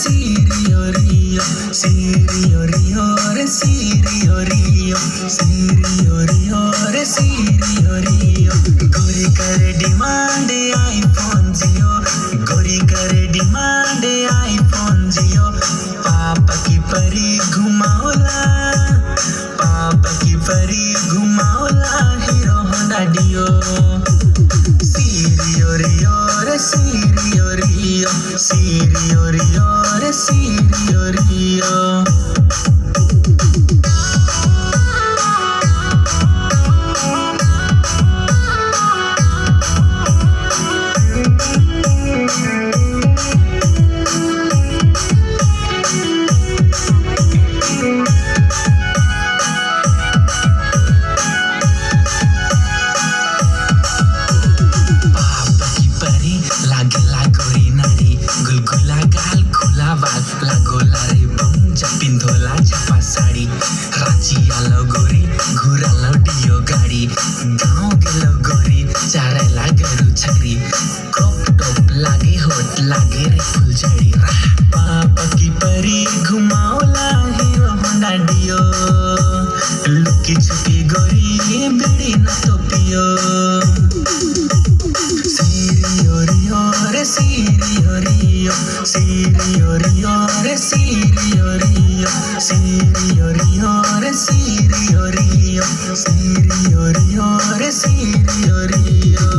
Sirio Rio, Sirio Rio, re Sirio Rio, Sirio Rio, re Sirio Rio. गोरी करे demand iPhone जियो, गोरी करे demand iPhone जियो। पापा की परी घुमाओला, पापा की परी घुमाओला Hero Honda Dio. Sirio Rio, re Sirio Rio, Sirio Rio, re Sirio Rio. गुलगुला गाल खुला बाल लागोला रे बम पिंधोला छपा साड़ी। रांची आलो गोरी घुरालो डियो गाड़ी, गाँव गेलो गोरी चारेला गरु छकरी। क्रॉप टॉप लागे होट लागे रे फुलझड़ी। पापा की परी घुमाओला हीरो होंडा डियो, लुकी छुपी गोरी बीड़ी न तो पियो। Sirio Rio, re Sirio Rio, Sirio Rio, re Sirio Rio, Sirio Rio, re Sirio Rio, Sirio Rio, re Sirio Rio.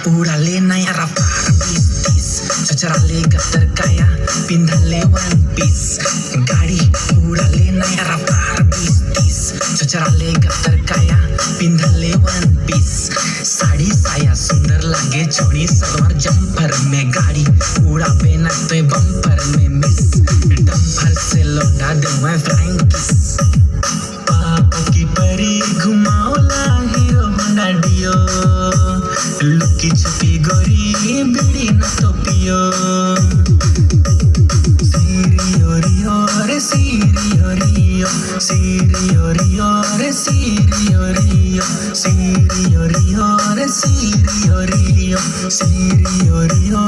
उडाले नया रफ्तार 20-30, चचराले गतर काया पिंधाले वन पीस। गाड़ी उडाले नया रफ्तार 20-30, चचराले गतर काया पिंधाले वन पीस। साड़ी साया सुंदर लागे छोड़ी सलवार जंपर में। गाड़ी उड़ावे ना तो बम्पर में मिस, डंपर से लौटा दूं मैं फ्लाइंग किस। पापा की परी घुमाओला हीरो होंडा डियो, लुकी छुपी गोरी बीड़ी न तो पियो। Sirio Rio, re Sirio Rio, Sirio Rio, re Sirio Rio, Sirio Rio, re Sirio Rio, Sirio Rio,